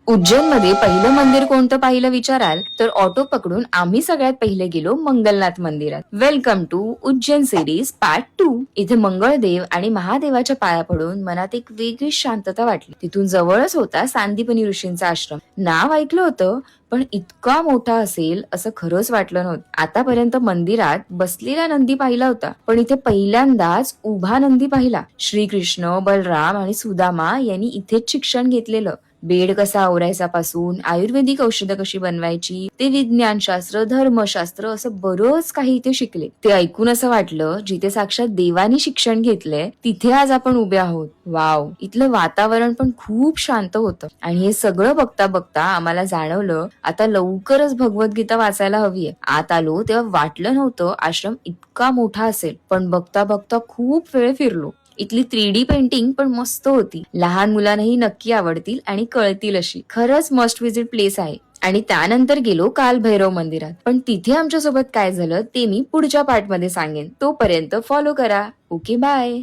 उज्जैनमध्ये पहिलं मंदिर कोणतं पाहिलं विचाराल तर ऑटो पकडून आम्ही सगळ्यात पहिले गेलो मंगलनाथ मंदिरात. Welcome to Ujjain series part 2. इथे मंगळदेव आणि महादेवाच्या पाया पडून मनात एक वेगळी शांतता वाटली. तिथून जवळच होता सांदीपनी ऋषींचा आश्रम. नाव ऐकलं होतं पण इतका मोठा असेल असं खरंच वाटलं नव्हतं. आतापर्यंत मंदिरात बसलेला नंदी पाहिला होता पण इथे पहिल्यांदाच उभा नंदी पाहिला. श्रीकृष्ण, बलराम आणि सुदामा यांनी इथेच शिक्षण घेतलेलं. बेड कसा आवरायचा पासून आयुर्वेदिक औषधं कशी बनवायची ते विज्ञानशास्त्र, धर्मशास्त्र असं बरंच काही इथे शिकले. ते ऐकून असं वाटलं जिथे साक्षात देवानी शिक्षण घेतलंय तिथे आज आपण उभे आहोत. वाव, इथलं वातावरण पण खूप शांत होतं. आणि हे सगळं बघता बघता आम्हाला जाणवलं आता लवकरच भगवद्गीता वाचायला हवीये. आत आलो तेव्हा वाटलं नव्हतं आश्रम इतका मोठा असेल, पण बघता बघता खूप वेळ फिरलो. इथली 3D पेंटिंग पण मस्त होती. लहान मुलांनाही नक्की आवडतील आणि कळतील अशी. खरंच मस्ट विजिट प्लेस आहे. आणि त्यानंतर गेलो काल भैरव मंदिरात. पण तिथे आमच्या सोबत काय झालं ते मी पुढच्या पार्ट मध्ये सांगेन. तोपर्यंत फॉलो करा. Okay, bye.